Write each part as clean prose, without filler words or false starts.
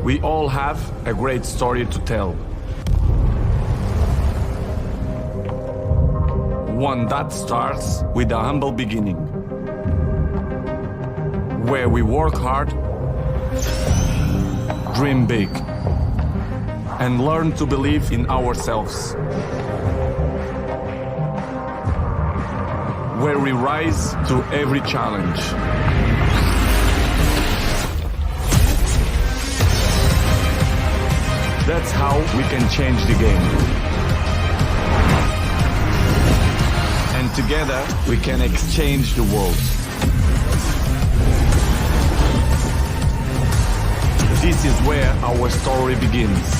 We all have a great story to tell. One that starts with a humble beginning, where we work hard, dream big, and learn to believe in ourselves. Where we rise to every challenge. That's how we can change the game. And together, we can exchange the world. This is where our story begins.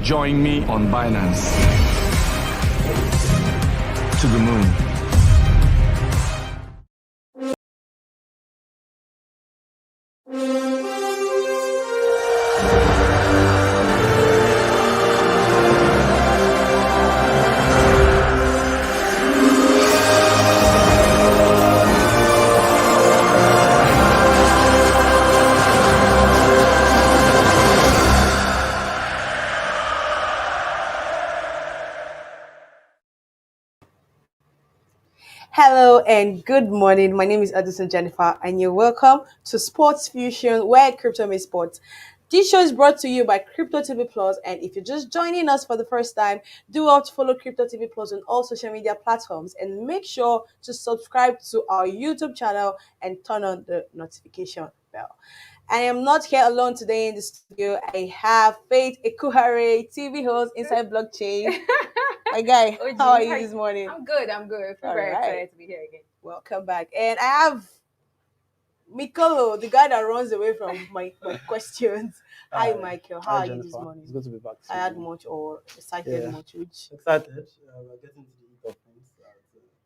Join me on Binance. To the moon. Hello and good morning. My name is Edison Jennifer, and you're welcome to Sports Fusion, where crypto meets sports. This show is brought to you by Crypto TV Plus, and if you're just joining us for the first time, do well to follow Crypto TV Plus on all social media platforms, and make sure to subscribe to our YouTube channel and turn on the notification bell. I am not here alone today in the studio. I have Faith Ekuhare, TV host inside Blockchain. My guy, OG, how are you this morning? I'm good. I feel very excited to be here again. Welcome back. And I have Mikolo, the guy that runs away from my questions. Hi, Michael. How are you this morning? It's good to be back. I had much or excited much? Which excited. We're getting to the heat of things.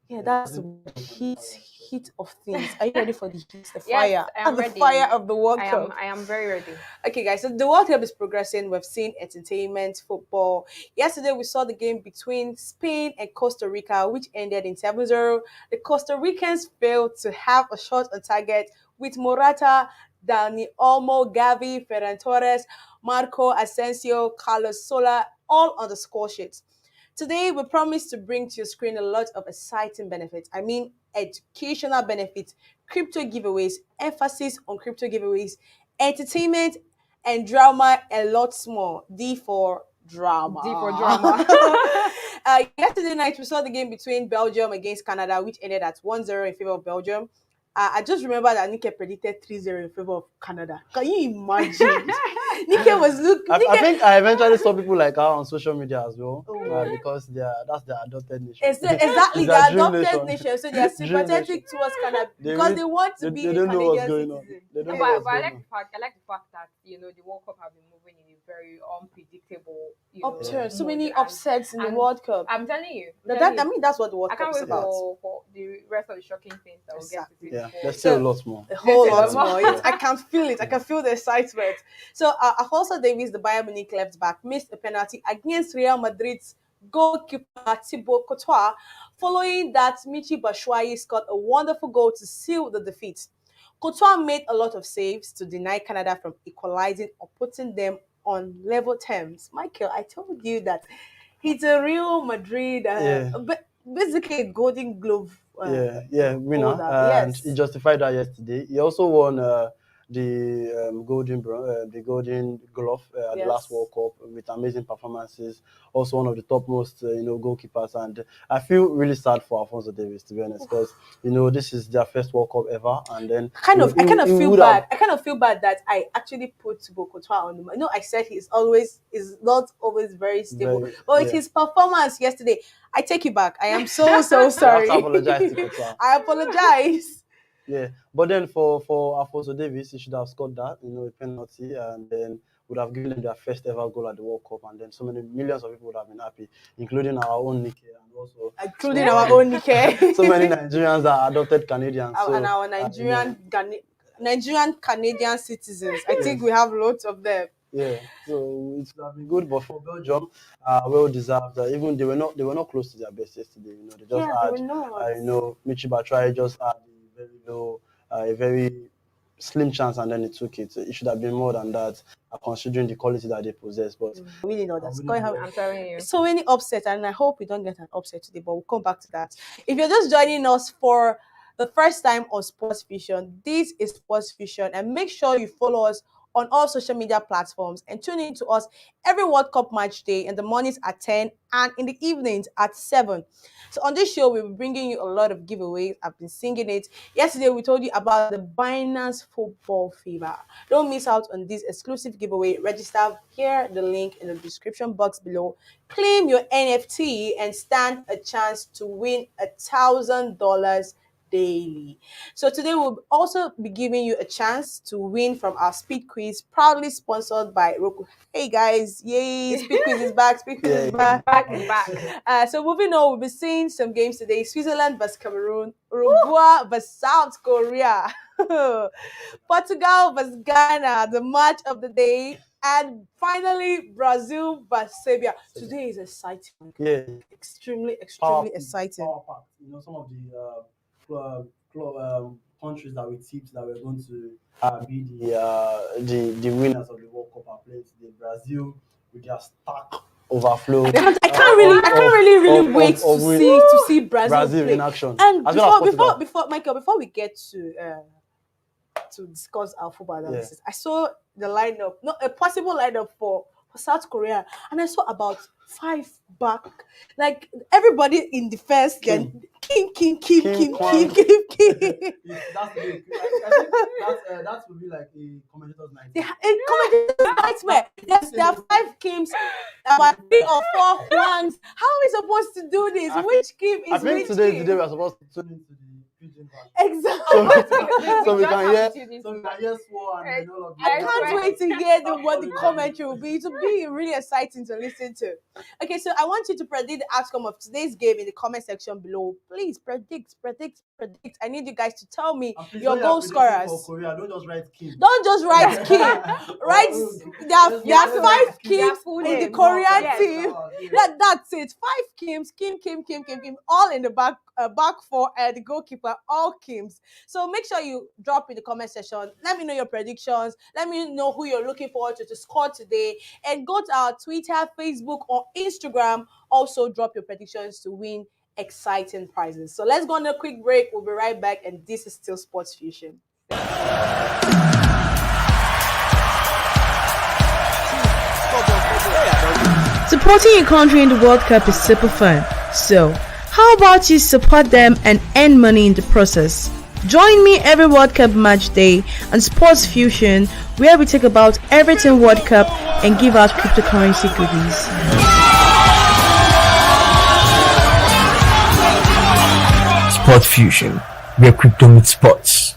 yeah, that's the heat of things. Are you ready for the heat, the Yes, fire? I am the ready. fire of the World Cup. I am very ready. Okay, guys, so the World Cup is progressing. We've seen entertainment, football. Yesterday, we saw the game between Spain and Costa Rica, which ended in 7-0. The Costa Ricans failed to have a shot on target with Morata, Dani Olmo, Gavi, Ferran Torres, Marco Asensio, Carlos Sola, all on the score sheet. Today, we promise to bring to your screen a lot of exciting benefits. I mean, educational benefits, crypto giveaways, emphasis on crypto giveaways, entertainment, and drama, a lot more. D for drama. D for drama. Yesterday night, we saw the game between Belgium against Canada, which ended at 1-0 in favor of Belgium. I just remember that Nike predicted 3-0 in favor of Canada. Can you imagine? Nike was looking. I think I eventually saw people like her on social media as well, because that's their adopted nation. Exactly, It's the their dream adopted nation. So they are sympathetic towards Canada because they want to be they a don't know what's Canadian going on. citizen. They don't But know what's I going like on. the fact that the World Cup have been moving in a very unpredictable Upturn, so mode. many And upsets in the and World Cup. I'm telling you. I mean, that's what the World I can't Cup is wait about. for the rest of the shocking things that we'll get to see. Yeah, before. there's still a lot more. A whole There's lot a more. lot. Yes, I can feel it. I can feel the excitement. So, Alfonso Davies, the Bayern Munich left back, missed a penalty against Real Madrid's goalkeeper Thibaut Courtois. Following that, Michy Batshuayi scored a wonderful goal to seal the defeat. Courtois made a lot of saves to deny Canada from equalizing or putting them on level terms. Michael, I told you that he's a Real Madrid, basically a Golden Glove. Winner. holder. And Yes. he justified that yesterday. He also won the Golden Glove at the last Yes. World Cup with amazing performances. Also one of the topmost goalkeepers, and I feel really sad for Alfonso Davies, to be honest, because this is their first World Cup ever, and then I kind of feel bad. I kind of feel bad that I actually put Thibaut Courtois on him. I know I said is not always very stable, but with his performance yesterday, I take it back. I am so sorry. I have to apologize to Courtois. I apologize. Yeah, but then for Alfonso Davies, he should have scored that, a penalty, and then would have given them their first ever goal at the World Cup, and then so many millions of people would have been happy, including our own Nike, and also our own Nike. so many Nigerians are adopted Canadians, and our Nigerian Canadian citizens. I think we have lots of them. Yeah, so it would have been good, but for Belgium, well deserved. Even they were not close to their best yesterday. They just had, Michy Batshuayi just had a very low, a very slim chance and then he took it. It should have been more than that, considering the quality that they possess. But really know that. I'm telling you. So many upsets, and I hope we don't get an upset today, but we'll come back to that. If you're just joining us for the first time on Sports Fusion, this is Sports Fusion, and make sure you follow us on all social media platforms and tune in to us every World Cup match day in the mornings at 10 and in the evenings at 7. So on this show, we'll be bringing you a lot of giveaways. I've been singing it. Yesterday, we told you about the Binance Football Fever. Don't miss out on this exclusive giveaway. Register here, the link in the description box below. Claim your NFT and stand a chance to win $1,000 daily. So today we'll also be giving you a chance to win from our speed quiz, proudly sponsored by Roku. Hey guys, yay! Speed quiz is back. Speed quiz is back. Back. So moving on, we'll be seeing some games today: Switzerland versus Cameroon, Uruguay versus South Korea, Portugal versus Ghana, the match of the day, and finally Brazil versus Serbia. Today is exciting. yeah, Extremely power, exciting. power pack. Some of the countries that we tipped that we're going to be the winners of the World Cup are playing today. Brazil with their stack overflow. I can't really wait to see Brazil play. in action. And As well as Portugal. before we get to discuss our football analysis, I saw the lineup, a possible lineup for South Korea, and I saw about 5 back, like everybody in defense. Then Kim. That's big. I think that would be like a commentator's nightmare. Commentator's nightmare. Yes, there are 5 Kims, about 3 or 4 Hwangs. How are we supposed to do this? Which Kim is I think which today Kim? we're supposed to tune into the pigeon version. Exactly. So we just can have hear, to tune into so we can hear Swore and all of I Yes, can't right. wait to hear what the commentary will be. It will be really exciting to listen to. Okay, so I want you to predict the outcome of today's game in the comment section below. Please predict. I need you guys to tell me And please, your when goal you're predicting scorers. for Korea, don't just write Kim. Don't just write Kim. Write there are Yes, 5 Their Kims full in the name. Korean Yes. team. That's it. 5 Kims, Kim, all in the back 4, and the goalkeeper, all Kims. So make sure you drop in the comment section. Let me know your predictions. Let me know who you're looking forward to score today. And go to our Twitter, Facebook, or Instagram. Also drop your predictions to win exciting prizes. So let's go on a quick break. We'll be right back, and this is still Sports Fusion. Supporting your country in the World Cup is super fun. So, how about you support them and earn money in the process? Join me every World Cup match day on Sports Fusion, where we talk about everything World Cup and give out cryptocurrency goodies. Sport Fusion, where crypto meets sports.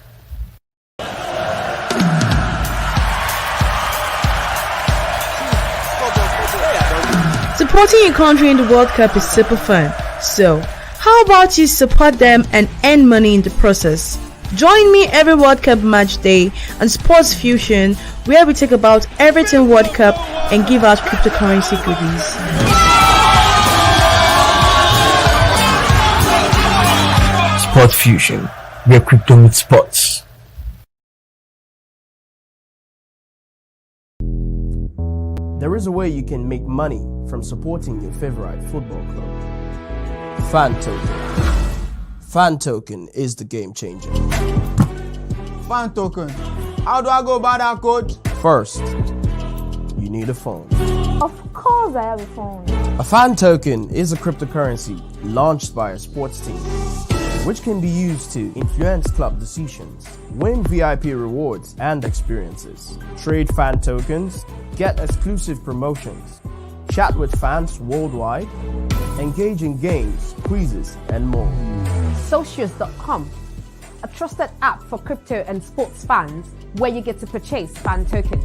Supporting your country in the World Cup is super fun. So, how about you support them and earn money in the process? Join me every World Cup match day on Sports Fusion, where we talk about everything World Cup and give out cryptocurrency goodies. Sport Fusion, where crypto meets sports. There is a way you can make money from supporting your favorite football club. Fan Token. Fan Token is the game changer. Fan token. How do I go about that code? First, you need a phone. Of course I have a phone. A fan token is a cryptocurrency launched by a sports team, which can be used to influence club decisions, win VIP rewards and experiences, trade fan tokens, get exclusive promotions, chat with fans worldwide, engage in games, quizzes, and more. Socios.com, a trusted app for crypto and sports fans where you get to purchase fan tokens.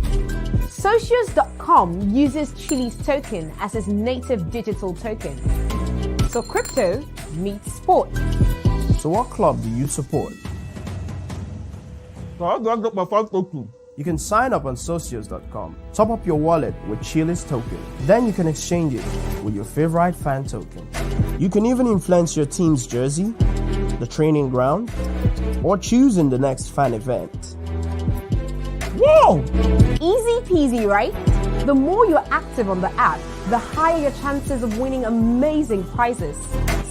Socios.com uses Chile's token as its native digital token. So crypto meets sport. So what club do you support? How do I get my fan token? You can sign up on Socios.com, top up your wallet with Chile's token, then you can exchange it with your favorite fan token. You can even influence your team's jersey, the training ground, or choosing the next fan event. go! Easy peasy, right? The more you're active on the app, the higher your chances of winning amazing prizes.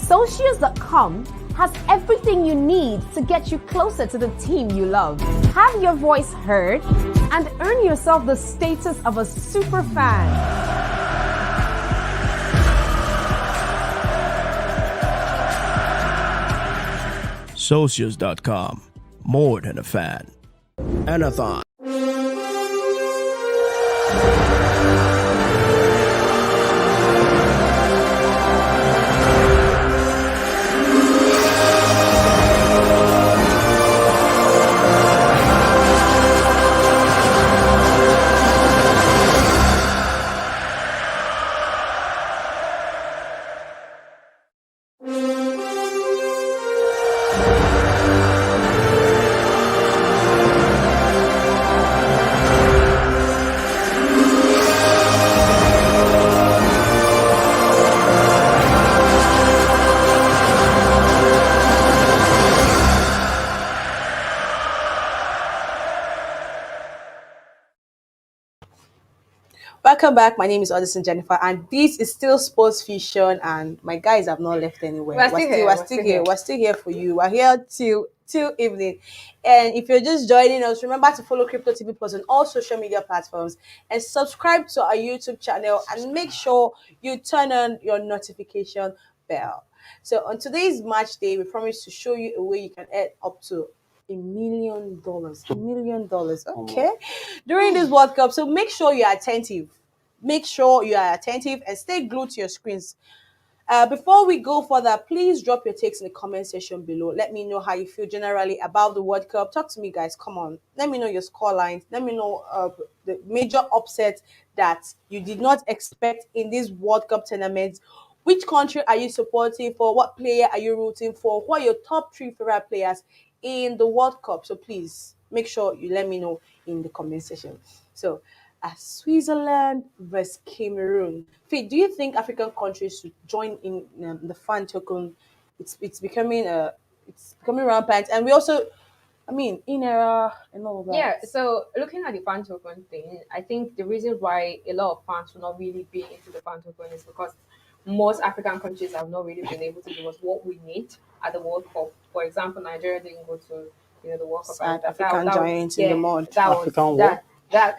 Socios.com has everything you need to get you closer to the team you love. Have your voice heard and earn yourself the status of a super fan. Socios.com. More than a fan. Anathon. Welcome back. My name is Addison Jennifer, and this is still Sports Fusion. And my guys have not left anywhere. We're still here. We're still here. We're still here for you. We're here till evening. And if you're just joining us, remember to follow Crypto TV Plus on all social media platforms and subscribe to our YouTube channel. And make sure you turn on your notification bell. So on today's match day, we promise to show you a way you can earn up to $1 million. $1 million. Okay. During this World Cup. So make sure you are attentive. Make sure you are attentive and stay glued to your screens. Before we go further, please drop your takes in the comment section below. Let me know how you feel generally about the World Cup. Talk to me, guys. Come on. Let me know your score lines. Let me know the major upsets that you did not expect in this World Cup tournament. Which country are you supporting for? What player are you rooting for? Who are your top 3 favorite players in the World Cup? So please make sure you let me know in the comment section. So, Switzerland versus Cameroon. Faith, do you think African countries should join in the fan token? It's becoming rampant, and we also, I mean, in era and all that. Yeah, so looking at the fan token thing, I think the reason why a lot of fans will not really be into the fan token is because most African countries have not really been able to give us what we need at the World Cup. For example, Nigeria didn't go to the World Cup. Sad African giants in the mud. That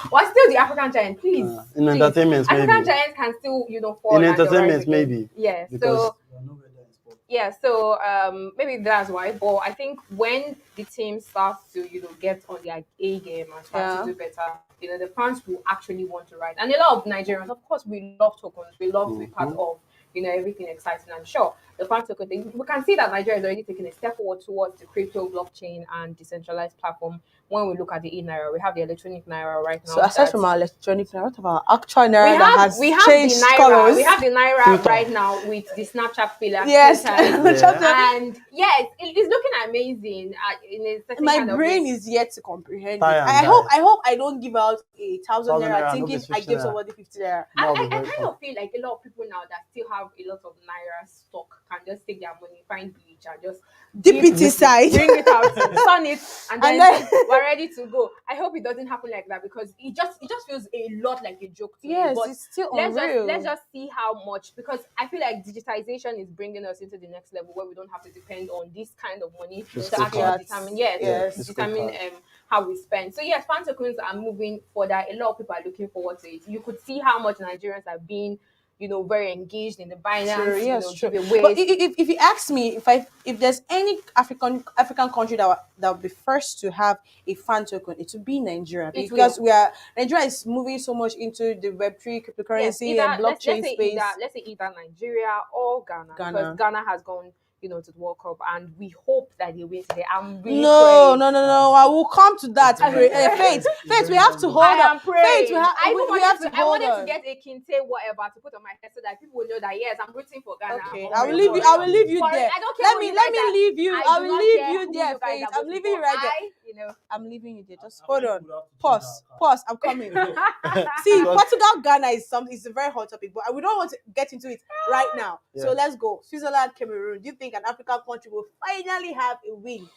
what's still the African giant, please. In entertainment, African maybe. giants can still, fall. In and they entertainment, rise again. maybe. Yeah. Because So maybe that's why. But I think when the team starts to, get on their A game and start to do better, the fans will actually want to ride. And a lot of Nigerians, of course, we love tokens. We love to be part of, everything exciting. And sure, the fan token thing, we can see that Nigeria is already taking a step forward towards the crypto, blockchain, and decentralized platform. When we look at the e-naira, we have the electronic naira right now. So aside from our electronic naira, what about our actual naira that has changed colors? We have the naira right now with the Snapchat filter. Yes, and yes, it's looking amazing. In a certain my kind of brain way. is yet to comprehend it. I hope I don't give out 1,000 naira thinking I gave somebody 50 naira. I kind of feel like a lot of people now that still have a lot of naira stock can just take their money, find bleach, and just dip it inside, bring it out, sun it, and then we're ready to go. I hope it doesn't happen like that because it just feels a lot like a joke to me. Yes, But it's still unreal. Let's just see how much, because I feel like digitization is bringing us into the next level where we don't have to depend on this kind of money to actually determine how we spend. So yes, fan tokens are moving further. A lot of people are looking forward to it. You could see how much Nigerians are being very engaged in the Binance, giveaways. But if you ask me, if there's any African country that would be first to have a fan token, it would be Nigeria, because Nigeria is moving so much into the Web3 cryptocurrency and blockchain space. Let's say either Nigeria or Ghana. Because Ghana has gone to the World Cup, and we hope that they win today. I'm really no. I will come to that. Faith, we have to hold on. Faith, we have to hold on. I wanted to get a kinte whatever to put on my head so that people will know that yes, I'm rooting for Ghana. Okay, I will leave you there. I don't care. Let me leave you. I will leave you there, Faith. I'm leaving you right there. I'm leaving you there. Just hold on. Pause. I'm coming. See, Portugal, Ghana is a very hot topic, but we don't want to get into it right now. So let's go. Switzerland, Cameroon. Do you think an African country will finally have a win?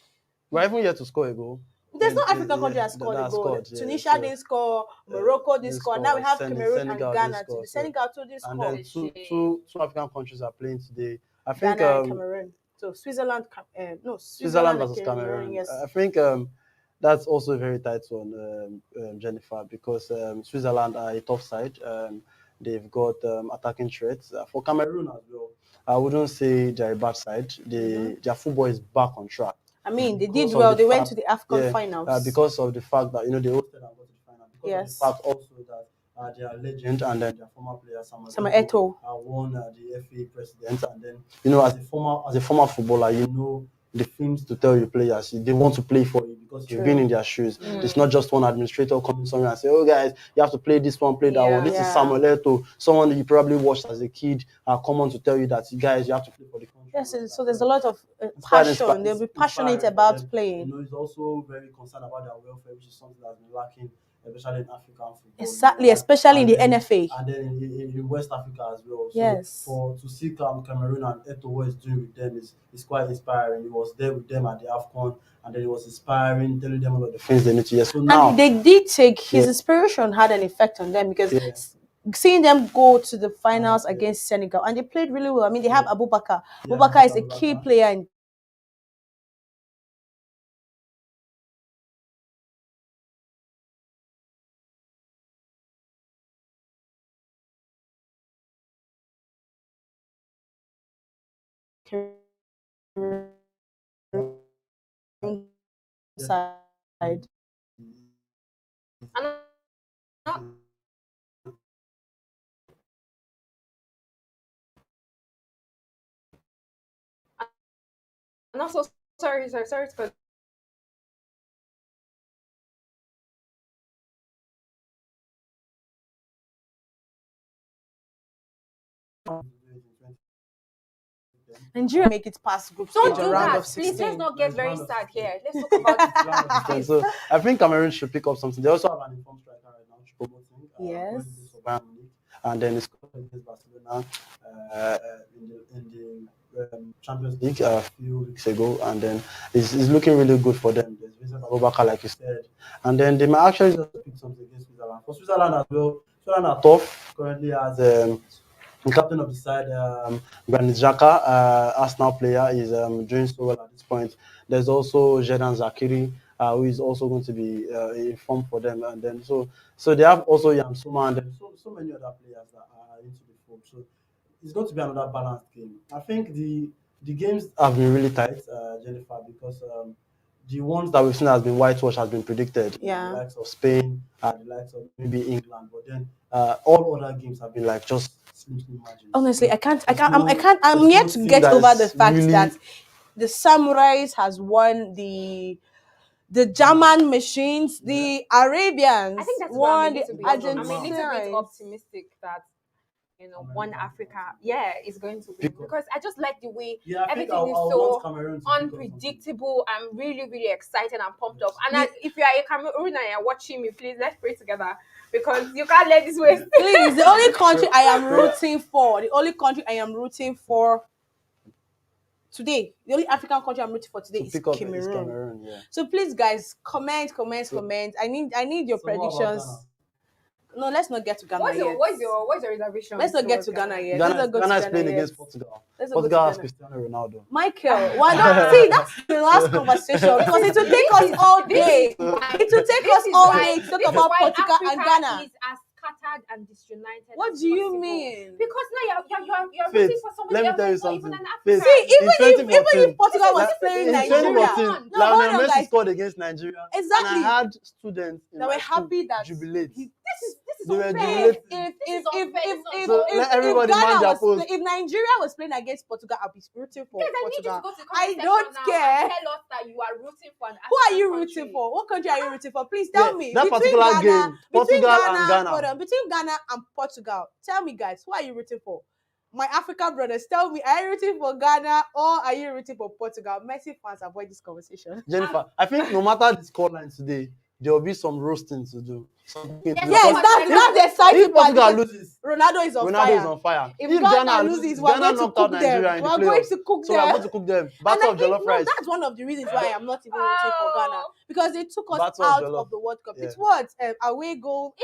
We're even yet to score a goal. There's no African country that scored a goal. Tunisia didn't score, Morocco didn't score. Now we have Cameroon and Ghana. The Senegal too didn't score. And then two African countries are playing today. I think Ghana and Cameroon. So Switzerland versus Cameroon. Yes. I think that's also a very tight one, Jennifer, because Switzerland are a tough side. They've got attacking threats. For Cameroon as well, I wouldn't say they're a bad side. Their football is back on track. I mean, they did well. They went to the AFCON finals. Because of the fact that, they hosted and got to the final. Because yes. of the fact also that their legend and then their former player, Samuel Eto'o, won the FA president. And then, as a former footballer, the things to tell your players. They want to play for you because you've been in their shoes. It's not just one administrator coming somewhere and say, oh guys, you have to play this one, play that one. This is Samuel Eto'o, someone that you probably watched as a kid, come on to tell you that, guys, you have to play for the country. Yes, so there's a lot of passion. They'll be passionate about playing. He's also very concerned about their welfare, which is something that's been lacking, especially in African football. Exactly, especially in the NFA. And then in West Africa as well. So yes. To see Cameroon and Eto'o what he's doing with them is quite inspiring. He was there with them at the AFCON, and then it was inspiring, telling them about the things they need to hear. So now, and they did take his inspiration had an effect on them because seeing them go to the finals against Senegal, and they played really well. I mean, they have Abubakar. Abubakar is a key player in side. And also, sorry to Nigeria make it past group stage don't do round that. of 16. Please, let's not get very sad here. Let's talk about this. So I think Cameroon should pick up something. They also have an informed striker right now, promoting. Yes. And then it's against Barcelona in the Champions League a few weeks ago, and then it's looking really good for them. There's Vincent Abubakar, like you said, and then they might actually just pick something against Switzerland. For Switzerland as well, Switzerland are tough. Currently, as the captain of the side, Granit Xhaka, Arsenal player, is doing so well at this point. There's also Xherdan Shaqiri, who is also going to be informed for them, and then so they have also Yam Suma, and then so many other players that are into the fold. So it's going to be another balanced game. I think the games have been really tight, Jennifer, because the ones that we've seen has been whitewash, has been predicted. Yeah. The likes of Spain, the likes of maybe England, but then all other games have been like just slim margins. Honestly, I'm yet to get over the fact that the Samurais has won the German machines, the Arabians I think that's won the I'm a little bit Argentinians. optimistic that one Africa, is going to win because I just like the way everything is so unpredictable. I'm really, really excited and pumped up. And if you are a Cameroon and you're watching me, please let's pray together because you can't let this waste. Please, the only country I am rooting for today, the only African country I'm rooting for today is Cameroon. So please, guys, comment. I need your predictions. No, let's not get to Ghana yet. What's your reservation? Let's not get to Ghana yet. Ghana is playing against Portugal. Portugal has Cristiano Ronaldo. Michael, why not? See, that's the last conversation because it will take us all day. It will take us all day to talk about Portugal and Ghana. Is as scattered and disunited. What do you mean? Because now you're rooting for somebody else. Let me tell you something. See, even if Portugal was playing Nigeria, Lionel Messi scored against Nigeria. Exactly. And I had students that were happy that jubilate. This is They were unfair. Let everybody mind their post. If Nigeria was playing against Portugal, I'll be rooting for Portugal. I don't care. Tell us that you are rooting for an Who are you rooting for? What country are you rooting for? Please tell me. That particular game, Portugal and Ghana. Between Ghana and Portugal, tell me, guys, who are you rooting for? My African brothers, tell me, are you rooting for Ghana or are you rooting for Portugal? Messi fans, avoid this conversation. Jennifer, I think no matter the scoreline today, there will be some roasting to do. Yes, that's the exciting If part. Portugal because loses, Ronaldo is on Ronaldo fire. is on fire. If Ghana loses, we're going to knocked cook out Nigeria them. in the We're going playoffs. to cook So them. we're going to cook them. And Battle I of think, jollof rice. that's one of the reasons why I'm not even rooting for Ghana, because they took us Battle of out jollof. of the World Cup. Yeah. It was away goal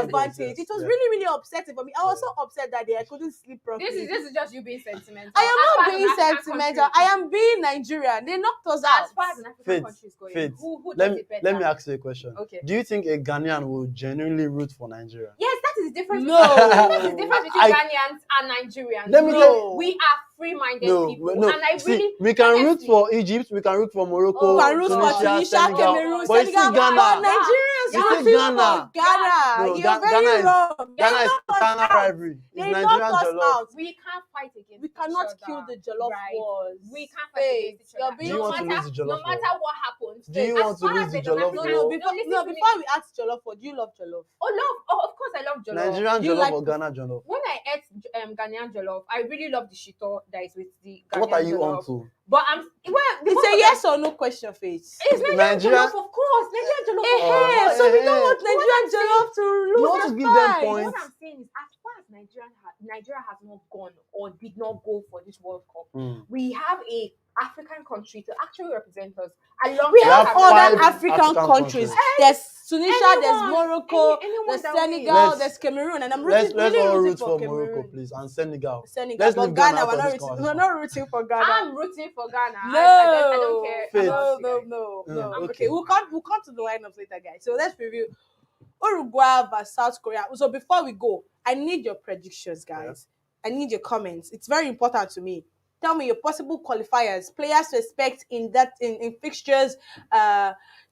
advantage. It was really, really upsetting for me. I was so upset that day I couldn't sleep properly. This is just you being sentimental. I am not As being far as an African sentimental. country- I am being Nigerian. They knocked us out. As far as an African Faith, country is going, Faith. who Let does me it better? let me ask you a question. Okay. Do you think a Ghanaian will genuinely root for Nigeria? Yes, that is the difference. No. That is the difference between I- Ghanaians and Nigerians. Let me No. tell- We are free-minded people, No. and I See, really we can root honestly- for Egypt, we can root for Morocco, We can root for Tunisia, Senegal, Cameroon, but you see Senegal, Ghana. but Nigerians You see rooting Ghana. for Ghana. No, You're very Ghana is wrong. Ghana They is knocked us Ghana out. rivalry. It's They Nigerian knocked us jollof. out. We can't fight against. We each cannot other, kill the jollof right? wars. We can't fight Faith, against each you're other. being- Do you want to lose the No jollof matter war? what happens. Do you as want to far lose as the there's jollof an No, African- no, war? before, listen no, to me. before we ask jollof, what do you love jollof? Of course I love jollof. Nigerian Do you jollof like or Ghana jollof? When I ate Ghanaian jollof, I really love the shito that is with the Ghanaian What are you jollof. on to? But I'm It's a yes or no question, Faith. It's Nigerian Nigeria- jollof, of course. Nigerian jollof. Eh, of course. so we don't eh, want Nigerian jollof to lose want to the give them fight. points. What I'm saying is, as far as Nigeria has not gone or did not go for this World Cup, we have a African country to actually represent us. We have have other five African African countries. countries. There's Tunisia, there's Anyone, Morocco, anyone there's that Senegal, wins. there's Cameroon, and I'm Let's really all rooting root for for Morocco, Cameroon. please, and Senegal. Senegal, Let's but leave Ghana Ghana, out we're of not this rooting. conversation. We're not rooting for Ghana. I'm rooting for Ghana. No, I don't care. Faith. no. Okay. Okay, we'll come to the lineups later, guys. So let's review Uruguay versus South Korea. So before we go, I need your predictions, guys. I need your comments. It's very important to me. Tell me your possible qualifiers, players to expect in fixtures.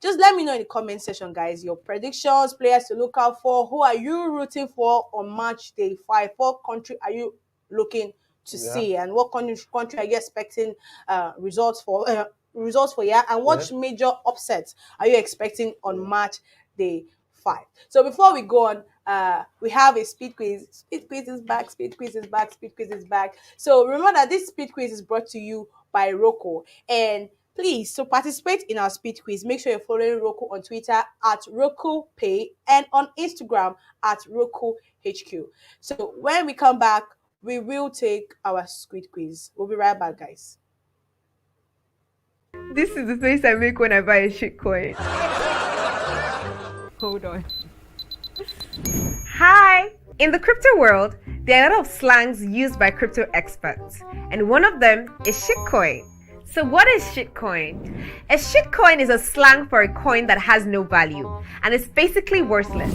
Just let me know in the comment section, guys. Your predictions, players to look out for. Who are you rooting for on match day 5? What country are you looking to see, and what country are you expecting results for? And what major upsets are you expecting on match day 5? So before we go on, we have a speed quiz. Speed quiz is back. So remember that this speed quiz is brought to you by Roku. And please, to participate in our speed quiz, make sure you're following Roku on Twitter at RokuPay and on Instagram at RokuHQ. So when we come back, we will take our speed quiz. We'll be right back, guys. This is the face I make when I buy a shit coin. Hold on. Hi! In the crypto world, there are a lot of slangs used by crypto experts, and one of them is shitcoin. So what is shitcoin? A shitcoin is a slang for a coin that has no value, and it's basically worthless.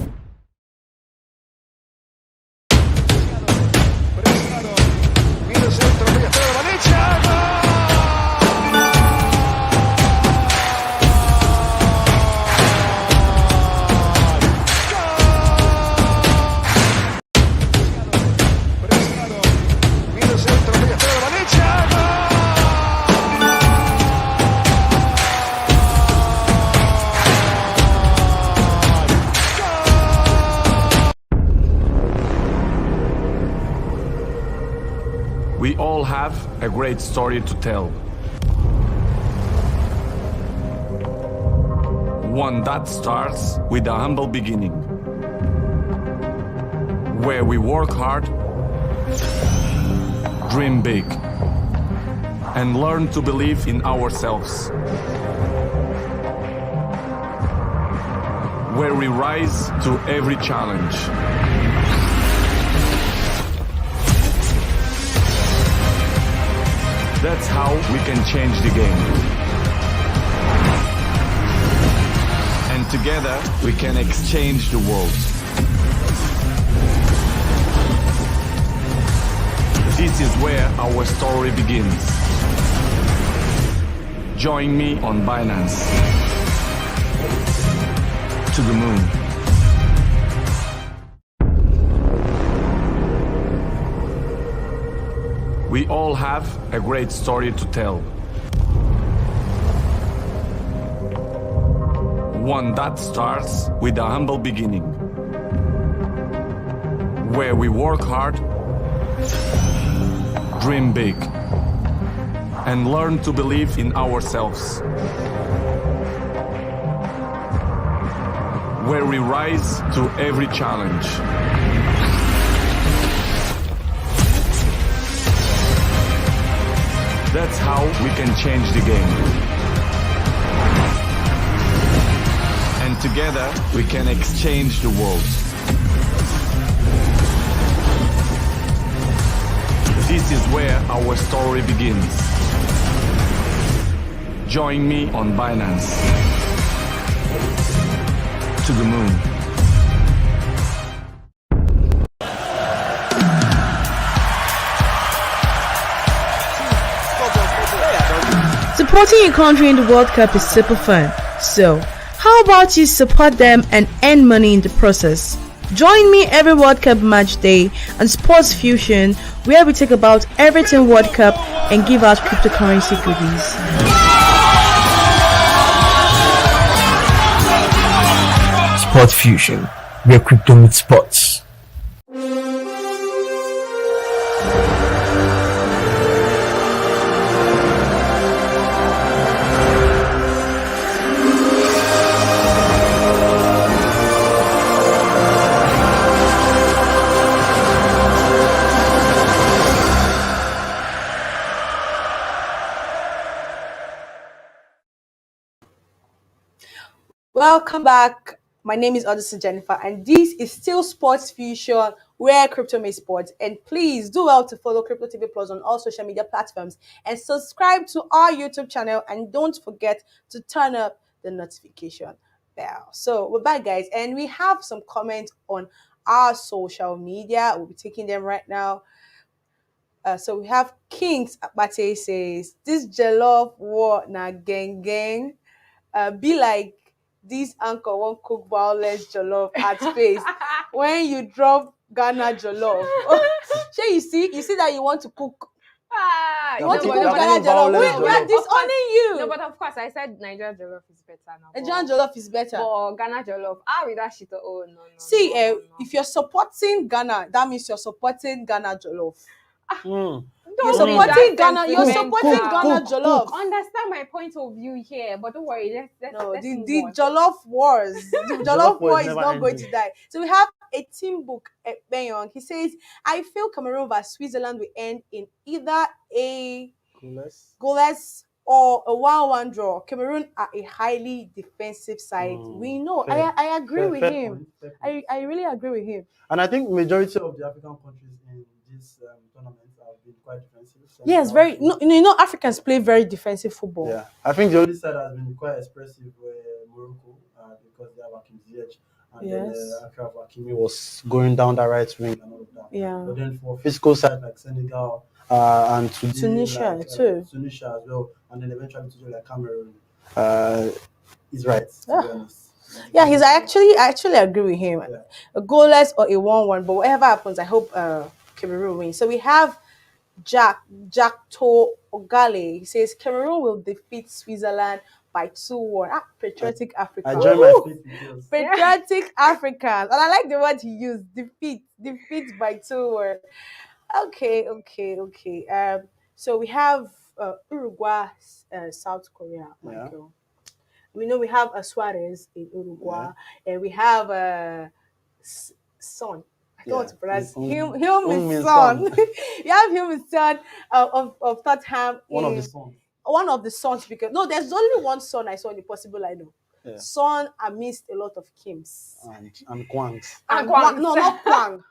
We all have a great story to tell. One that starts with a humble beginning, where we work hard, dream big, and learn to believe in ourselves. Where we rise to every challenge. That's how we can change the game. And together, we can exchange the world. This is where our story begins. Join me on Binance. To the moon. We all have a great story to tell. One that starts with a humble beginning, where we work hard, dream big, and learn to believe in ourselves. where we rise to every challenge. That's how we can change the game. And together, we can exchange the world. This is where our story begins. Join me on Binance. To the moon. Supporting your country in the World Cup is super fun. So, how about you support them and earn money in the process? Join me every World Cup match day on Sports Fusion, where we talk about everything World Cup and give out cryptocurrency goodies. Sport Fusion, where crypto meets sports. Welcome back. My name is Odyssey Jennifer, and this is still Sports Fusion, where crypto meets sports. And please do well to follow Crypto TV Plus on all social media platforms and subscribe to our YouTube channel. And don't forget to turn up the notification bell. So we're back, guys, and we have some comments on our social media. We'll be taking them right now. So we have Kings Abate says, "This jollof war na gang gang. Be like this anchor won't cook violence jollof at space when you drop Ghana jollof." So you see that you want to cook. You want to cook Ghana jollof. We are disowning you. No, but of course, I said Nigeria jollof is better now. Nigerian jollof is better. But Ghana jollof, with that shit. Oh no. See, no. if you're supporting Ghana, that means you're supporting Ghana jollof. You're supporting Ghana. You're supporting Ghana jollof. Understand my point of view here, but don't worry. Let's the jollof wars. The jollof war is not going to die. So we have a team book at Benyong. He says, "I feel Cameroon vs Switzerland will end in either a goalless or a 1-1 draw. Cameroon are a highly defensive side. We know." I agree with him. I really agree with him. And I think majority of the African countries in this tournament have been quite defensive. Yes, very. No, Africans play very defensive football. Yeah, I think the only side has been quite expressive Morocco because they have Hakim Ziyech and then Achraf Hakimi was going down the right wing and all of that. Yeah. But then for physical side like Senegal and Tunisia too. Tunisia as well, and then eventually to do like Cameroon, he's right. To be honest. Yeah, I actually agree with him. Yeah. A goalless or a 1-1, but whatever happens, I hope Cameroon wins. So we have Jackto Ogale. He says Cameroon will defeat Switzerland by 2-1. Patriotic Africans. I join my feet. Patriotic Africans. And I like the word he used. Defeat by 2-1. Okay. So we have Uruguay, South Korea, Michael. We know we have Suarez in Uruguay, and we have Son. I don't want to pronounce him Son. You have him Son of Tottenham. One of the sons, because there's only one son I saw in the possible lineup. Yeah. Son amidst a lot of Kims. And Kwangs. No, not Kwang.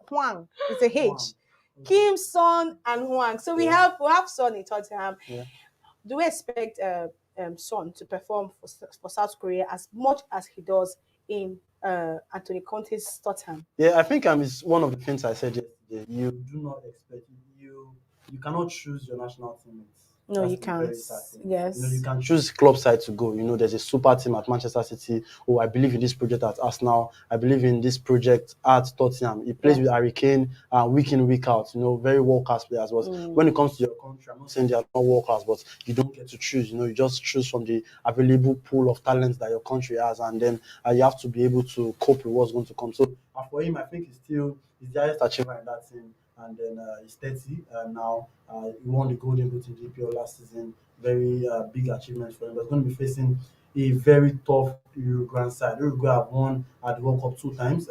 Kwang. It's a H. Okay. Kim, Son, and Hwang. So we have Son in Tottenham. Yeah. Do we expect Son to perform for South Korea as much as he does in Anthony Conte's Tottenham? Yeah, I think it's one of the things I said yesterday. You do not expect you cannot choose your national teammates. No, you can't. Yes. You can choose club side to go. There's a super team at Manchester City. Oh, I believe in this project at Arsenal. I believe in this project at Tottenham. He plays with Harry Kane week in, week out. Very world-class players. But when it comes to your country, I'm not saying they are not world-class, but you don't get to choose. You just choose from the available pool of talents that your country has, and then you have to be able to cope with what's going to come. So for him, I think he's the highest achiever in that team. And then he's 30 now. He won the Golden Boot in GPL last season. Very big achievement for him. But he's going to be facing a very tough Uruguayan side. Uruguay have won at the World Cup 2 times.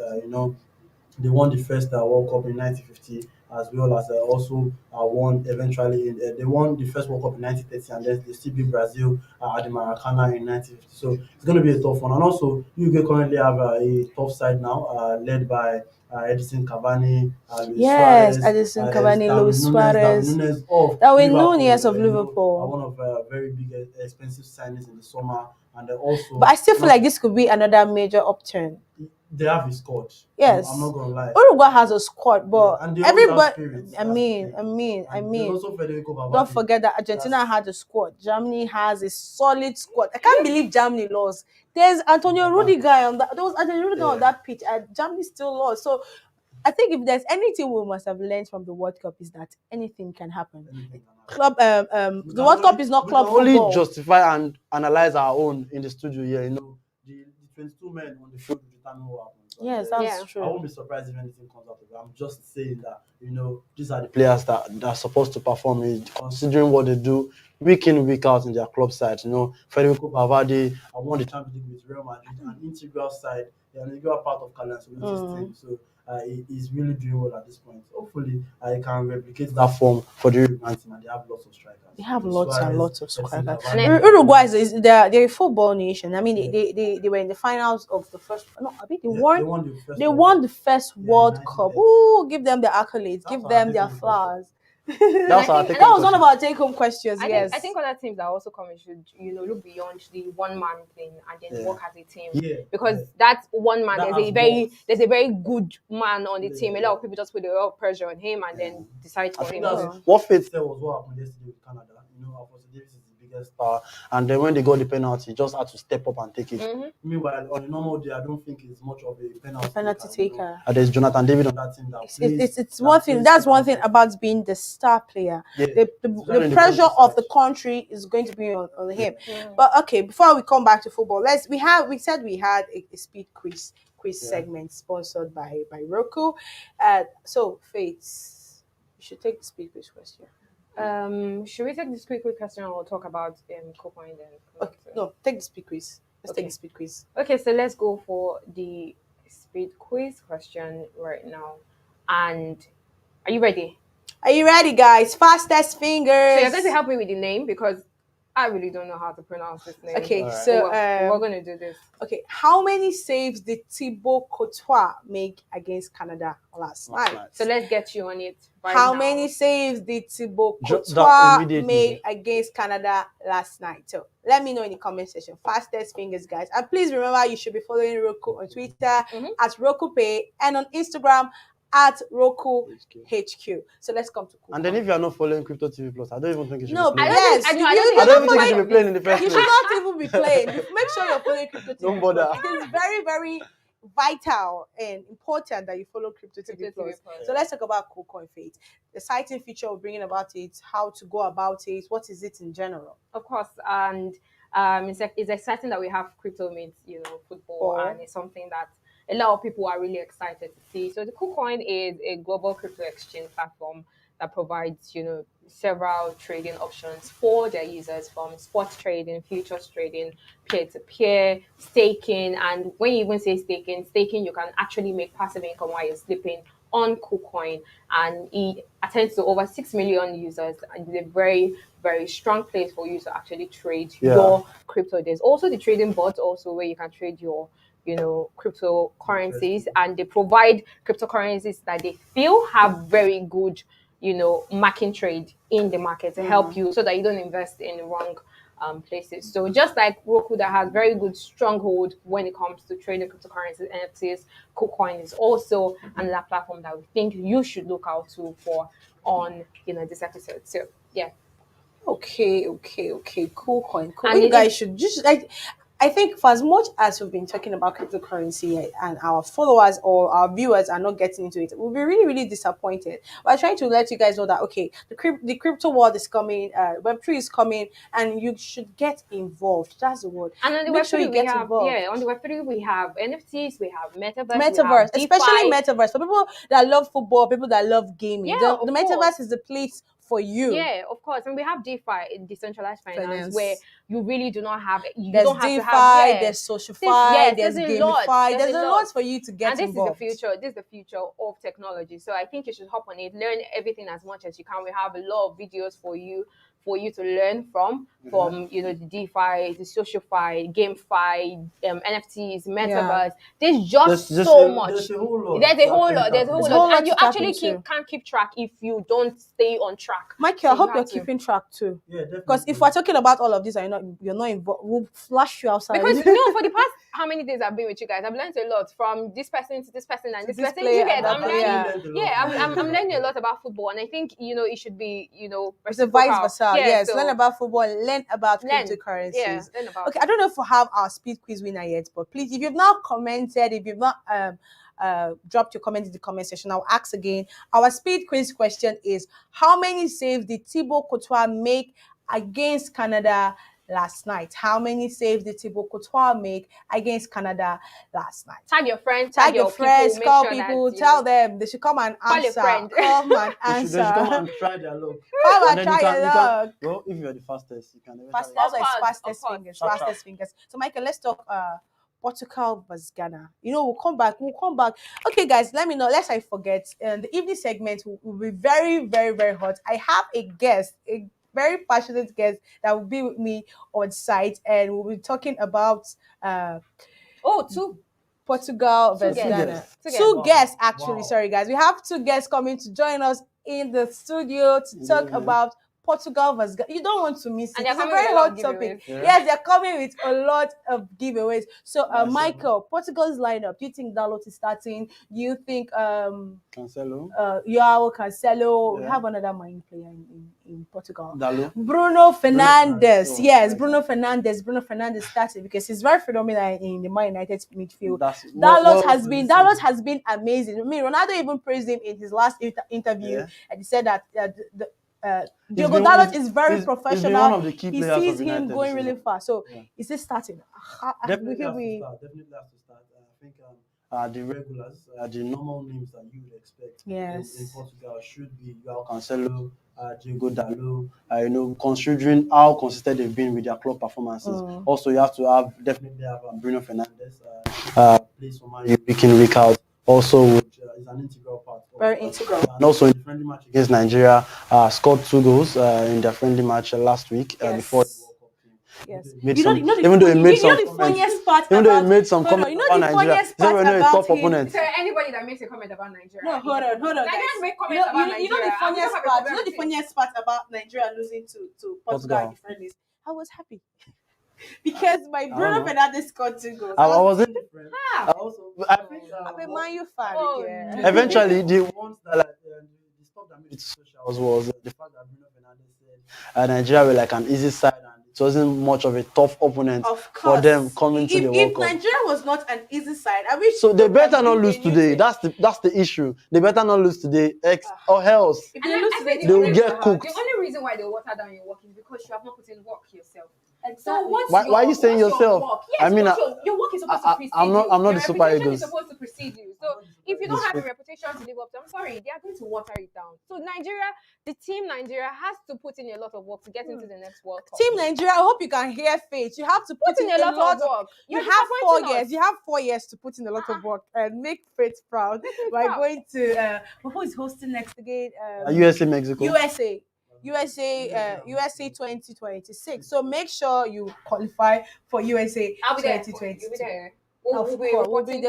They won the first World Cup in 1950, as well as also won eventually. They won the first World Cup in 1930, and then they still beat Brazil at the Maracana in 1950. So it's going to be a tough one. And also, Uruguay currently have a tough side now, led by Edison Cavani, Luis Yes, Suarez, Edison Cavani, Darwin Luis Nunes, Suarez, of Darwin Liverpool. Nunez of Liverpool. One of very big expensive signings in the summer, and also But I still feel not like this could be another major upturn. they have a squad. Yes, I'm not gonna lie. Uruguay has a squad, but And they always have everybody. spirits. I That's the mean, thing. I mean, I And there's mean. also Federico Valverde. Don't forget that Argentina had a squad. Germany has a solid squad. I can't believe Germany lost. There's Antonio Rudiger on that. There was Antonio Rudiger on that pitch, and Germany still lost. So I think if there's anything we must have learned from the World Cup is that anything can happen. Club the World Cup is not club we can football. only justify and analyze our own in the studio here. The 22 men on the field will determine what happens. Yes, that's true. I won't be surprised if anything comes out of it. I'm just saying that these are the players that are supposed to perform, considering what they do week in, week out in their club side. Federico Valverde, I won the Champions League with Real Madrid, an integral side, an integral part of Carlo Ancelotti's team. So he's really doing well at this point. Hopefully, I can replicate that form for the Uruguayan team, and they have lots of strikers. They have lots and lots of strikers. And Uruguay they're a football nation. I mean, they were in the finals of the first. No, I think they won the first World Cup. Ooh, give them the accolades. Give them their flowers. That was one of our take-home questions. I think other teams that are also coming should look beyond the one-man thing and then work as a team. Because that one man, there's a very good man on the team. A lot of people just put a lot of pressure on him and then decide for him. What Faith said was what happened yesterday with Canada. Alfonso Davies is the biggest star, and then when they got the penalty, he just had to step up and take it. Meanwhile, on a normal day, I don't think it's much of a penalty taker. There's Jonathan David on that team. It's one thing. That's one thing about being the star player. The pressure of the country is going to be on him. But okay, before we come back to football, we said we had a speed quiz segment sponsored by Roku. So Faith, you should take the speed quiz question. Should we take this quick question or we'll talk about Coupon then? Okay, no, take the speed quiz. Take the speed quiz. Okay, so let's go for the speed quiz question right now. And are you ready? Are you ready, guys? Fastest fingers. So you're going to help me with the name because I really don't know how to pronounce this name. Okay, so we're going to do this. Okay, how many saves did Thibaut Courtois make against Canada last night? So let's get you on it right How now. many saves did Thibaut Courtois make against Canada last night? So let me know in the comment section. Fastest fingers, guys. And please remember, you should be following Roku on Twitter at RokuPay and on Instagram at Roku HQ. So let's come to Coupon. And then if you are not following Crypto TV Plus, I don't even think you should be playing. I don't think you should be playing in the first place. You should not even be playing. Make sure you're following Crypto TV Don't bother. Plus. It is very, very vital and important that you follow Crypto TV Plus. So let's talk about KuCoin, Faith. The citing feature we're bringing about it, how to go about it, what is it in general? Of course, and it's exciting that we have crypto meets, football, and it's something that a lot of people are really excited to see. So the KuCoin is a global crypto exchange platform that provides, several trading options for their users, from sports trading, futures trading, peer-to-peer, staking. And when you even say staking, you can actually make passive income while you're sleeping on KuCoin. And it attends to over 6 million users, and it's a very, very strong place for you to actually trade your crypto. There's also the trading bot also where you can trade your cryptocurrencies, and they provide cryptocurrencies that they feel have very good, marking trade in the market to help you so that you don't invest in the wrong places. So just like Roku that has very good stronghold when it comes to trading cryptocurrencies, NFTs, KuCoin is also another platform that we think you should look out for on this episode. So yeah. Okay, KuCoin. And you guys should just I think for as much as we've been talking about cryptocurrency and our followers or our viewers are not getting into it, we'll be really, really disappointed. We're trying to let you guys know that, okay, the crypto world is coming, Web3 is coming, and you should get involved. That's the word. And on the Make sure you get involved. Yeah, on the Web3, we have NFTs, we have Metaverse, especially Metaverse. For people that love football, people that love gaming. Yeah, the Metaverse is the place for you. Yeah, of course. And we have DeFi, decentralized finance, where you really do not have, There's don't have DeFi, to have, there's SocialFi, yes, there's a lot. Gamify, there's a lot for you to get and this involved. is the future. This is the future of technology. So I think you should hop on it, learn everything as much as you can. We have a lot of videos for you to learn from the DeFi, the SocialFi, GameFi, NFTs, Metaverse. There's so much. There's a whole lot. There's a whole lot. And you actually can't keep track if you don't stay on track. Michael, I hope you're keeping track too. Yeah, definitely. Because if we're talking about all of this and you're not involved, we'll flash you outside. Because for the past how many days I've been with you guys, I've learned a lot from this person to this person and this person. Player, I'm learning a lot about football, and I think it should be it's a vice versa. Yes, so learn about football, learn about cryptocurrencies. Yeah, learn about. Okay, I don't know if we have our speed quiz winner yet, but please, if you've not commented, if you've not dropped your comment in the comment section, I'll ask again. Our speed quiz question is: how many saves did Thibaut Courtois make against Canada last night? How many saves did Thibaut Courtois make against Canada last night? Tag your friends, tag your friends, call people, tell them they should come and answer. Come and answer. They should come and try their luck. Come and try your luck. Well, if you're the fastest, you can. Fastest fingers. So, Michael, let's talk Portugal versus Ghana. We'll come back. Okay, guys, let me know. Lest I forget. The evening segment will be very, very, very hot. I have a guest, a very passionate guest that will be with me on site, and we'll be talking about Portugal versus Ghana. Two guests, actually. Wow. Sorry, guys. We have two guests coming to join us in the studio to talk about Portugal versus Ghana. You don't want to miss it. It's a very hot topic. Yeah. Yes, they're coming with a lot of giveaways. So, Michael, Portugal's lineup. Do you think Dalot is starting? Do you think Cancelo? Cancelo. We have another main player in Portugal. Dalot. Bruno Fernandes. Yes, Bruno Fernandes. Bruno Fernandes started because he's very phenomenal in the Man United midfield. Dalot has been amazing. I mean, Ronaldo even praised him in his last interview, and he said that Diogo Dalot is very professional. He sees him going really fast. So, is he starting? Definitely has to start. I think the regulars, the normal names that you would expect in Portugal should be João Cancelo, Diogo Dalot. Considering how consistent they've been with their club performances. Also, you have to definitely have Bruno Fernandes plays for Man U week in, week out. Also, which is an integral part. Very integral. And also in the friendly match against Nigeria, scored 2 goals in their friendly match last week before the World Cup team. Yes. Even though he made some comments about Nigeria, he said we're not a tough opponent. So anybody that makes a comment about Nigeria. No, hold on. Nigerians make comments about Nigeria. You know the funniest part about Nigeria losing to Portugal in the friendlies? I was happy. Because my Bruno Fernandes scored 2 goals. I wasn't different. I think I'm a Man U fan. Eventually, the ones that the stuff that made it social was the fact that Bruno Fernandes said Nigeria were like an easy side and it wasn't much of a tough opponent for them coming to the World Cup. If Nigeria was not an easy side, I wish. So they better not lose today. That's the issue. They better not lose today, or else if they lose today, they will get cooked. The only reason why they water down your work is because you have not put in work yourself. Exactly. So why are you saying yourself? Yes, I mean, your work is supposed to precede I'm not you. the Super Eagles. Eagles. Is supposed to precede you. So if you don't have a reputation to live up to, I'm sorry, they are going to water it down. So the team Nigeria has to put in a lot of work to get into the next World Cup. Team Nigeria, I hope you can hear Faith. You have to put in a lot of work. You have 4 years. You have 4 years to put in a lot of work and make Faith proud by going to who is hosting next again? USA, Mexico. USA 2026. So make sure you qualify for USA 2026. We'll be reporting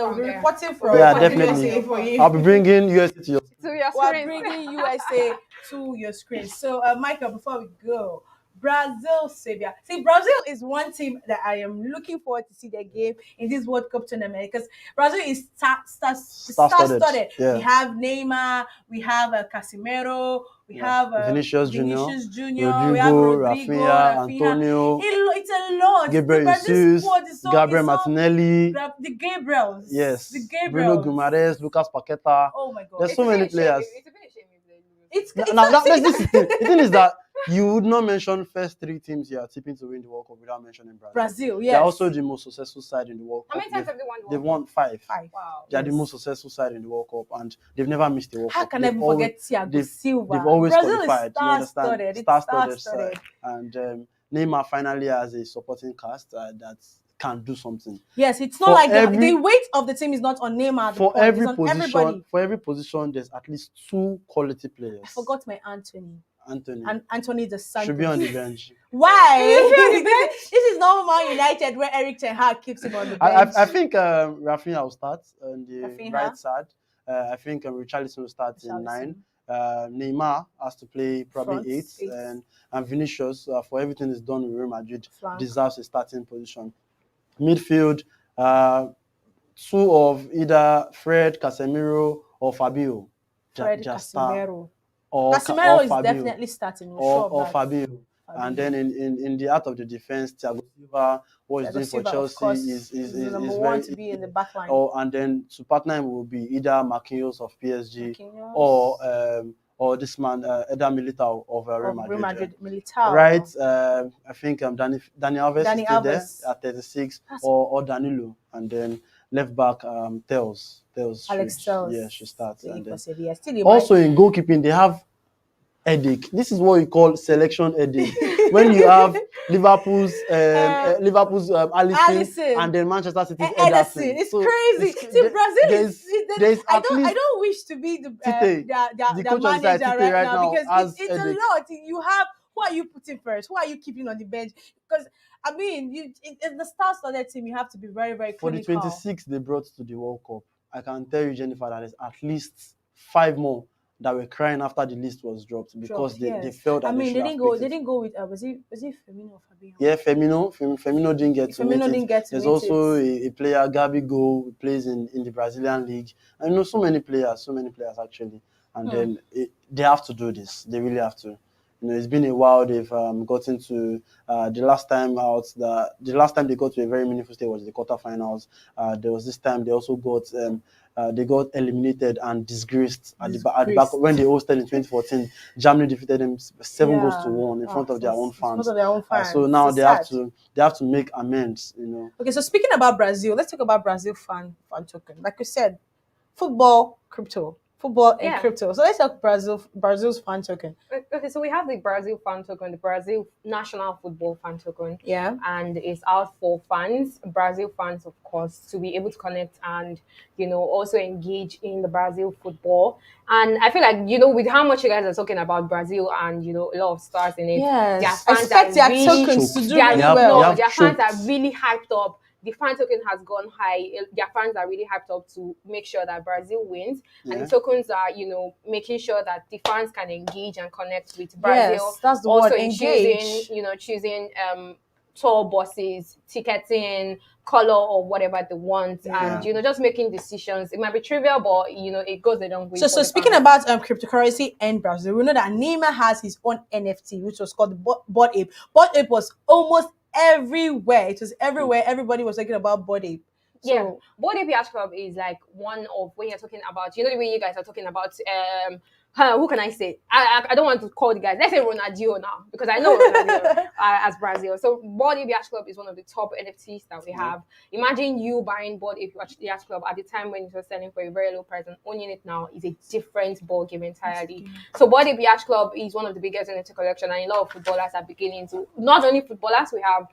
from definitely. USA for you. I'll be bringing USA to your screen. We're bringing USA to your screen. So, Michael, before we go, Brazil, Serbia. See, Brazil is one team that I am looking forward to see their game in this World Cup tournament because Brazil is star-studded. Yeah. We have Neymar, we have Casemiro, we have Vinicius Junior, Rodrigo, we have Rafinha, Antonio. It's a lot. Gabriel Jesus, Gabriel Martinelli. The Gabriels. Yes. The Gabriels. Bruno Guimaraes, Lucas Paqueta. Oh my God. There's so many players. It's a bit of shame. Now, the thing is that you would not mention first 3 teams here tipping to win the World Cup without mentioning Brazil. Brazil, yes. They're also the most successful side in the World Cup. How many times have they won the World They've won 5. 5. Wow. They are the most successful side in the World Cup, and they've never missed a World How Cup. can I even forget Thiago Silva? They've always Brazil qualified. Is you understand? It's Star-studded star-studded. side. And Neymar finally has a supporting cast that can do something. Yes, it's not like the weight of the team is not on Neymar. For every position, everybody. For every position, there's at least 2 quality players. I forgot my Anthony. And Anthony the Santos should be on the bench. Why? This is not Man United where Eric Ten Hag keeps him on the bench. I think Rafinha will start on the right side. I think Richarlison will start in 9. Neymar has to play probably 8. And Vinicius, for everything he's done with Real Madrid, deserves a starting position. Midfield, 2 of either Fred, Casemiro, or Fabio. Casemiro. Casemiro is definitely starting. Or Fabio. And then in the out of the defense, Thiago Silva, what he's doing for Chelsea is number 1 to be in the back line. And then to partner him will be either Marquinhos of PSG or this man Eder Militao of Real Madrid. Militao. Right. I think Dani Alves is still there at 36 or Danilo, and then left back Alex Telles. Yeah, should start. And then also in goalkeeping they have headache. This is what we call selection headache. When you have Liverpool's Alisson and then Manchester City's Ederson. It's crazy. See, Brazil I don't wish to be the manager right now because it's a lot. You have, who are you putting first? Who are you keeping on the bench? Because I mean, in the star-studded team, you have to be very, very clinical. For the 26 they brought to the World Cup, I can tell you, Jennifer, that there's at least 5 more that were crying after the list was dropped because they felt that they didn't go with was it Firmino or Fabinho? Yeah, Firmino didn't get to There's also a player, Gabigol, who plays in the Brazilian league. I know so many players actually. And then they have to do this. They really have to. It's been a while. They've gotten to the last time they got to a very meaningful stage was the quarterfinals. There was this time they also got eliminated and disgraced at the back when they hosted in 2014. Germany defeated them 7-1 in front of their own fans. So now they have to make amends. Okay, so speaking about Brazil, let's talk about Brazil fan token. Like you said, football, crypto. Football and crypto. So let's talk Brazil's fan token. Okay, so we have the Brazil fan token, the Brazil national football fan token. Yeah. And it's out for fans, Brazil fans, of course, to be able to connect and, also engage in the Brazil football. And I feel like, with how much you guys are talking about Brazil and, a lot of stars in it, their fans their tokens to do really well. Their fans are really hyped up. The fan token has gone high. Their fans are really hyped up to make sure that Brazil wins. And the tokens are, making sure that the fans can engage and connect with Brazil. Yes, that's the also word, engage. Choosing tour buses, ticketing, color or whatever they want. And, just making decisions. It might be trivial, but, it goes a long way. So speaking about cryptocurrency and Brazil, we know that Neymar has his own NFT, which was called Bored Ape. Bored Ape was almost everywhere. It was everywhere. Everybody was talking about Bored Ape. So, Bored Ape Yacht Club is like one of when you're talking about, the way you guys are talking about who can I say? I don't want to call the guys. Let's say Ronaldinho now, because I know Ronaldinho as Brazil. So Bored Ape Yacht Club is one of the top NFTs that we have. Imagine you buying Bored Ape Yacht Club at the time when it was selling for a very low price, and owning it now is a different ball game entirely. So Bored Ape Yacht Club is one of the biggest NFT collection, and a lot of footballers are beginning to, not only footballers, we have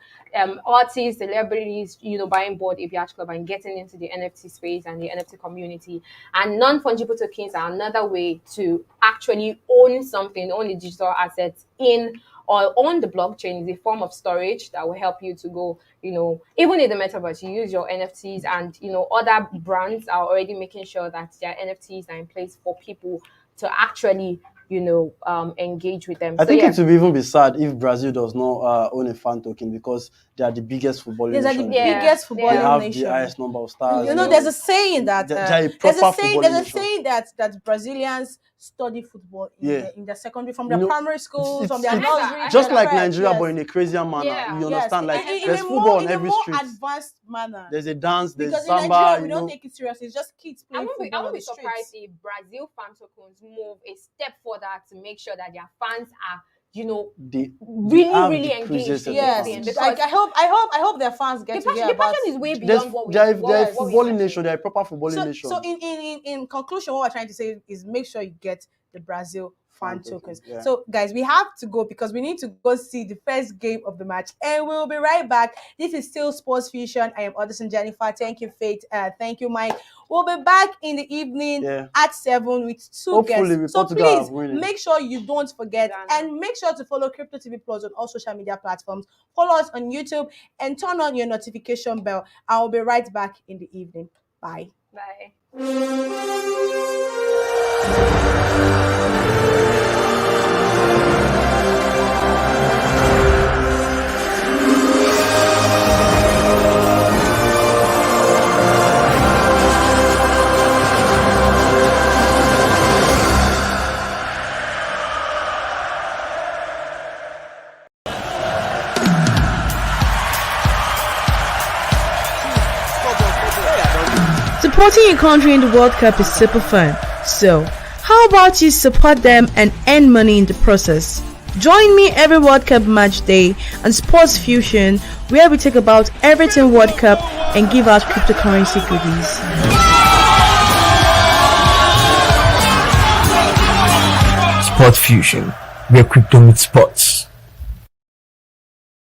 artists, celebrities, buying Bored Ape Yacht Club and getting into the NFT space and the NFT community. And non-fungible tokens are another way to actually own something, own the digital assets in or on the blockchain. Is a form of storage that will help you to go, even in the metaverse, you use your NFTs, and other brands are already making sure that their NFTs are in place for people to actually engage with them. I think it would even be sad if Brazil does not own a fan token, because they are the biggest footballing nation. They are the biggest footballing nation. They have the highest number of stars. There's a saying that that Brazilians study football in the secondary, from their primary schools, from their nursery. Just like Nigeria, but in a crazier manner. You understand? Like there's football on every street. In a more advanced manner. There's a dance, there's because samba. In Nigeria, we don't take it seriously. It's just kids playing football. I won't be surprised if Brazil fan tokens move a step further to make sure that their fans are really engaged in Yes, this game. like, I hope their fans get to hear The about. passion is way beyond what we. They're a what we footballing imagine. nation. They're a proper footballing nation. So in conclusion, what we're trying to say is make sure you get the Brazil fan tokens. Yeah. So guys, we have to go because we need to go see the first game of the match, and we'll be right back. This is still Sports Fusion. I am Audison Jennifer. Thank you, Faith. Thank you, Mike. We'll be back in the evening at 7 with two guests. So please make sure you don't forget, and make sure to follow Crypto TV Plus on all social media platforms. Follow us on YouTube and turn on your notification bell. I'll be right back in the evening. Bye. Bye. Supporting your country in the World Cup is super fun. So, how about you support them and earn money in the process? Join me every World Cup match day on Sports Fusion, where we talk about everything World Cup and give out cryptocurrency goodies. Sport Fusion, where crypto meets sports.